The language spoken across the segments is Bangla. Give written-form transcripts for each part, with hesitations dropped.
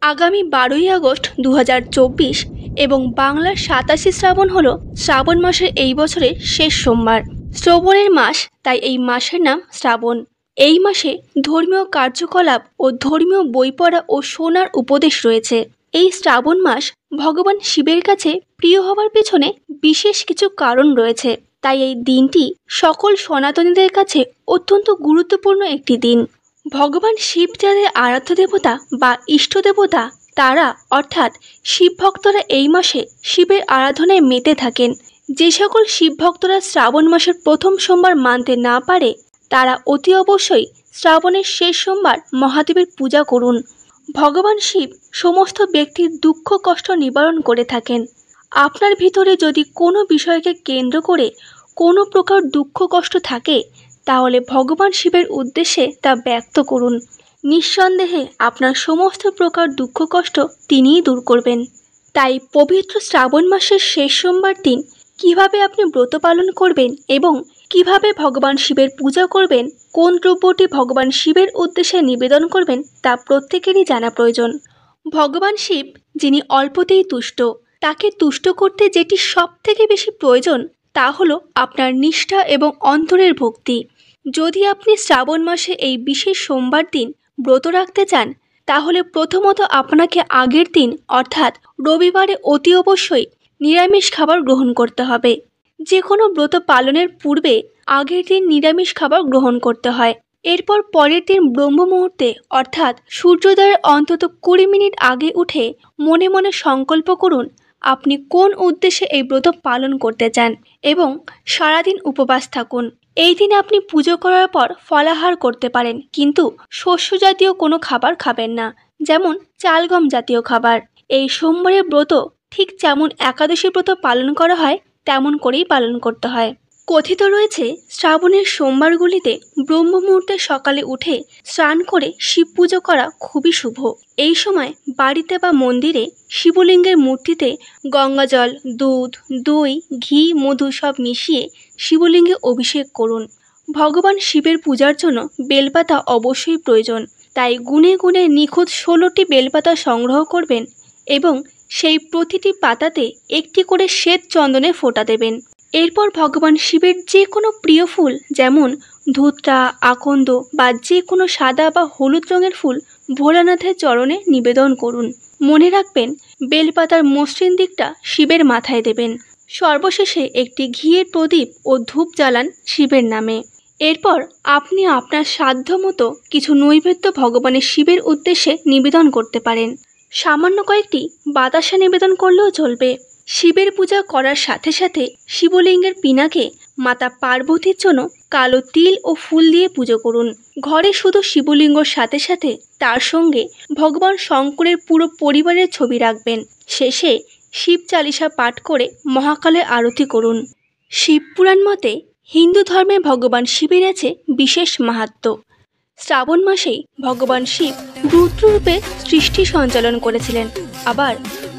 আগামী 12ই আগস্ট 2024 এবং বাংলার 27 শ্রাবণ হলো শ্রাবণ মাসের এই বছরের শেষ সোমবার। শ্রবণের মাস, তাই এই মাসের নাম শ্রাবণ। এই মাসে ধর্মীয় কার্যকলাপ ও ধর্মীয় বই পড়া ও শোনার উপদেশ রয়েছে। এই শ্রাবণ মাস ভগবান শিবের কাছে প্রিয় হওয়ার পেছনে বিশেষ কিছু কারণ রয়েছে। তাই এই দিনটি সকল সনাতনীদের কাছে অত্যন্ত গুরুত্বপূর্ণ একটি দিন। ভগবান শিব যাদের আরাধ্য দেবতা বা ইষ্ট দেবতা, তারা অর্থাৎ শিব ভক্তরা এই মাসে শিবের আরাধনায় মেতে থাকেন। যে সকল শিব ভক্তরা শ্রাবণ মাসের প্রথম সোমবার মানতে না পারে, তারা অতি অবশ্যই শ্রাবণের শেষ সোমবার মহাদেবের পূজা করুন। ভগবান শিব সমস্ত ব্যক্তির দুঃখ কষ্ট নিবারণ করে থাকেন। আপনার ভিতরে যদি কোনো বিষয়কে কেন্দ্র করে কোনো প্রকার দুঃখ কষ্ট থাকে, তাহলে ভগবান শিবের উদ্দেশ্যে তা ব্যক্ত করুন। নিঃসন্দেহে আপনার সমস্ত প্রকার দুঃখ কষ্ট তিনিই দূর করবেন। তাই পবিত্র শ্রাবণ মাসের শেষ সোমবার দিন কিভাবে আপনি ব্রত পালন করবেন এবং কিভাবে ভগবান শিবের পূজা করবেন, কোন দ্রব্যটি ভগবান শিবের উদ্দেশ্যে নিবেদন করবেন, তা প্রত্যেকেরই জানা প্রয়োজন। ভগবান শিব, যিনি অল্পতেই তুষ্ট, তাকে তুষ্ট করতে যেটি সবথেকে বেশি প্রয়োজন তা হলো আপনার নিষ্ঠা এবং অন্তরের ভক্তি। যদি আপনি শ্রাবণ মাসে এই বিশেষ সোমবার দিন ব্রত রাখতে চান, তাহলে প্রথমত আপনাকে আগের দিন অর্থাৎ রবিবারে অতি অবশ্যই নিরামিষ খাবার গ্রহণ করতে হবে। যে কোনো ব্রত পালনের পূর্বে আগের দিন নিরামিষ খাবার গ্রহণ করতে হয়। এরপর পরের দিন ব্রহ্ম মুহূর্তে অর্থাৎ সূর্যোদয়ের অন্তত 20 মিনিট আগে উঠে মনে মনে সংকল্প করুন আপনি কোন উদ্দেশ্যে এই ব্রত পালন করতে চান এবং সারাদিন উপবাস থাকুন। এই দিন আপনি পুজো করার পর ফলাহার করতে পারেন, কিন্তু শস্য জাতীয় কোনো খাবার খাবেন না, যেমন চাল গম জাতীয় খাবার। এই সোমবারের ব্রত ঠিক যেমন একাদশী ব্রত পালন করা হয় তেমন করেই পালন করতে হয়। কথিত রয়েছে শ্রাবণের সোমবারগুলিতে ব্রহ্ম মুহূর্তে সকালে উঠে স্নান করে শিব পুজো করা খুবই শুভ। এই সময় বাড়িতে বা মন্দিরে শিবলিঙ্গের মূর্তিতে গঙ্গাজল, দুধ, দই, ঘি, মধু সব মিশিয়ে শিবলিঙ্গে অভিষেক করুন। ভগবান শিবের পূজার জন্য বেলপাতা অবশ্যই প্রয়োজন, তাই গুনে গুনে নিখুঁত 16টি বেলপাতা সংগ্রহ করবেন এবং সেই প্রতিটি পাতাতে একটি করে শ্বেত চন্দনের ফোঁটা দেবেন। এরপর ভগবান শিবের যে কোনো প্রিয় ফুল, যেমন ধুতরা, আকন্দ বা যে কোনো সাদা বা হলুদ রঙের ফুল ভোলানাথের চরণে নিবেদন করুন। মনে রাখবেন, বেলপাতার মসৃণ দিকটা শিবের মাথায় দেবেন। সর্বশেষে একটি ঘিয়ের প্রদীপ ও ধূপ জ্বালান শিবের নামে। এরপর আপনি আপনার সাধ্যমতো কিছু নৈবেদ্য ভগবানের শিবের উদ্দেশ্যে নিবেদন করতে পারেন। সামান্য কয়েকটি বাতাসা নিবেদন করলেও চলবে। শিবের পূজা করার সাথে সাথে শিবলিঙ্গের পিনাকে মাতা পার্বতীর জন্য কালো তিল ও ফুল দিয়ে পুজো করুন। ঘরে শুধু শিবলিঙ্গর সাথে সাথে তার সঙ্গে ভগবান শঙ্করের পুরো পরিবারের ছবি রাখবেন। শেষে শিব চালিসা পাঠ করে মহাকালের আরতি করুন। শিবপুরাণ মতে হিন্দু ধর্মে ভগবান শিবের আছে বিশেষ মাহাত্ম্য। শ্রাবণ মাসেই ভগবান শিব রুদ্ররূপে সৃষ্টি সঞ্চালন করেছিলেন। আবার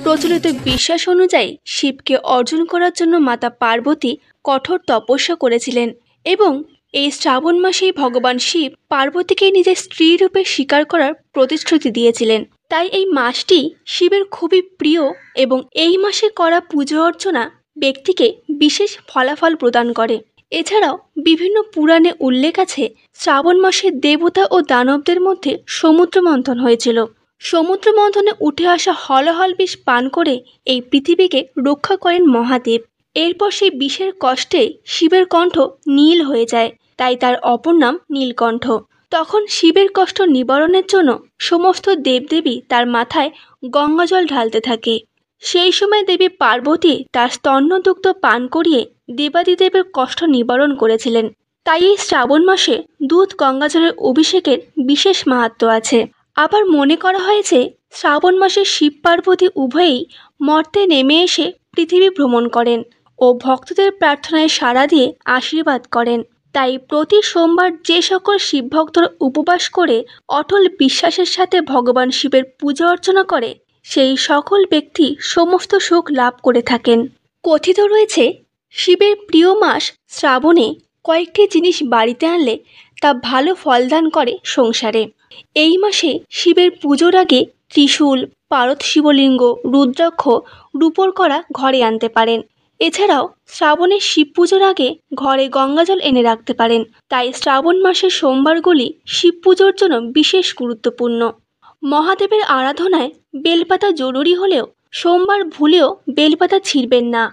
প্রচলিত বিশ্বাস অনুযায়ী শিবকে অর্জন করার জন্য মাতা পার্বতী কঠোর তপস্যা করেছিলেন এবং এই শ্রাবণ মাসেই ভগবান শিব পার্বতীকে নিজের স্ত্রী রূপে স্বীকার করার প্রতিশ্রুতি দিয়েছিলেন। তাই এই মাসটি শিবের খুবই প্রিয় এবং এই মাসে করা পুজো অর্চনা ব্যক্তিকে বিশেষ ফলাফল প্রদান করে। এছাড়াও বিভিন্ন পুরাণে উল্লেখ আছে শ্রাবণ মাসে দেবতা ও দানবদের মধ্যে সমুদ্র মন্থন হয়েছিল। সমুদ্র মন্থনে উঠে আসা হলাহল বিষ পান করে এই পৃথিবীকে রক্ষা করেন মহাদেব। এরপর সেই বিষের কষ্টে শিবের কণ্ঠ নীল হয়ে যায়, তাই তার অপর নাম নীলকণ্ঠ। তখন শিবের কষ্ট নিবারণের জন্য সমস্ত দেবদেবী তার মাথায় গঙ্গাজল ঢালতে থাকে। সেই সময় দেবী পার্বতী তার স্তন্যদুগ্ধ পান করিয়ে দেবাদিদেবের কষ্ট নিবারণ করেছিলেন। তাই এই শ্রাবণ মাসে দুধ গঙ্গাজলের অভিষেকের বিশেষ মাহাত্ম্য আছে। আবার মনে করা হয়েছে শ্রাবণ মাসে শিব পার্বতী উভয়েই মর্তে নেমে এসে পৃথিবী ভ্রমণ করেন ও ভক্তদের প্রার্থনায় সাড়া দিয়ে আশীর্বাদ করেন। তাই প্রতি সোমবার যে সকল শিব ভক্তরা উপবাস করে অটল বিশ্বাসের সাথে ভগবান শিবের পূজা অর্চনা করে, সেই সকল ব্যক্তি সমস্ত সুখ লাভ করে থাকেন। কথিত রয়েছে শিবের প্রিয় মাস শ্রাবণে কয়েকটি জিনিস বাড়িতে আনলে তা ভালো ফলদান করে সংসারে। এই মাসে শিবের পুজোর আগে ত্রিশূল, পারদ শিবলিঙ্গ, রুদ্রাক্ষ রূপোর করা ঘরে আনতে পারেন। এছাড়াও শ্রাবণের শিব পুজোর আগে ঘরে গঙ্গাজল এনে রাখতে পারেন। তাই শ্রাবণ মাসের সোমবারগুলি শিব পুজোর জন্য বিশেষ গুরুত্বপূর্ণ। মহাদেবের আরাধনায় বেলপাতা জরুরি হলেও সোমবার ভুলেও বেলপাতা ছিঁড়বেন না।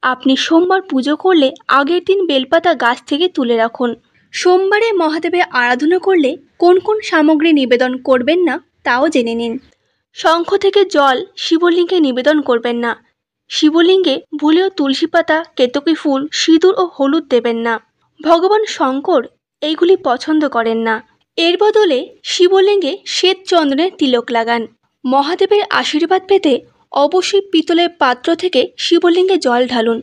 আপনি সোমবার পুজো করলে আগের দিন বেলপাতা গাছ থেকে তুলে রাখুন। সোমবারে মহাদেবের আরাধনা করলে কোন কোন সামগ্রী নিবেদন করবেন না তাও জেনে নিন। শঙ্খ থেকে জল শিবলিঙ্গে নিবেদন করবেন না। শিবলিঙ্গে ভুলেও তুলসী পাতা, কেতকী ফুল, সিঁদুর ও হলুদ দেবেন না। ভগবান শঙ্কর এইগুলি পছন্দ করেন না। এর বদলে শিবলিঙ্গে শ্বেত চন্দনের তিলক লাগান। মহাদেবের আশীর্বাদ পেতে অবশ্যই পিতলের পাত্র থেকে শিবলিঙ্গে জল ঢালুন।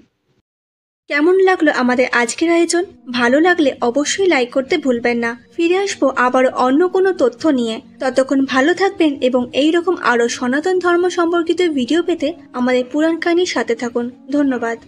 কেমন লাগলো আমাদের আজকের আয়োজন? ভালো লাগলে অবশ্যই লাইক করতে ভুলবেন না। ফিরে আসবো আবার অন্য কোনো তথ্য নিয়ে। ততক্ষণ ভালো থাকবেন এবং এই রকম আরও সনাতন ধর্ম সম্পর্কিত ভিডিও পেতে আমাদের পুরাণ কাহিনীর সাথে থাকুন। ধন্যবাদ।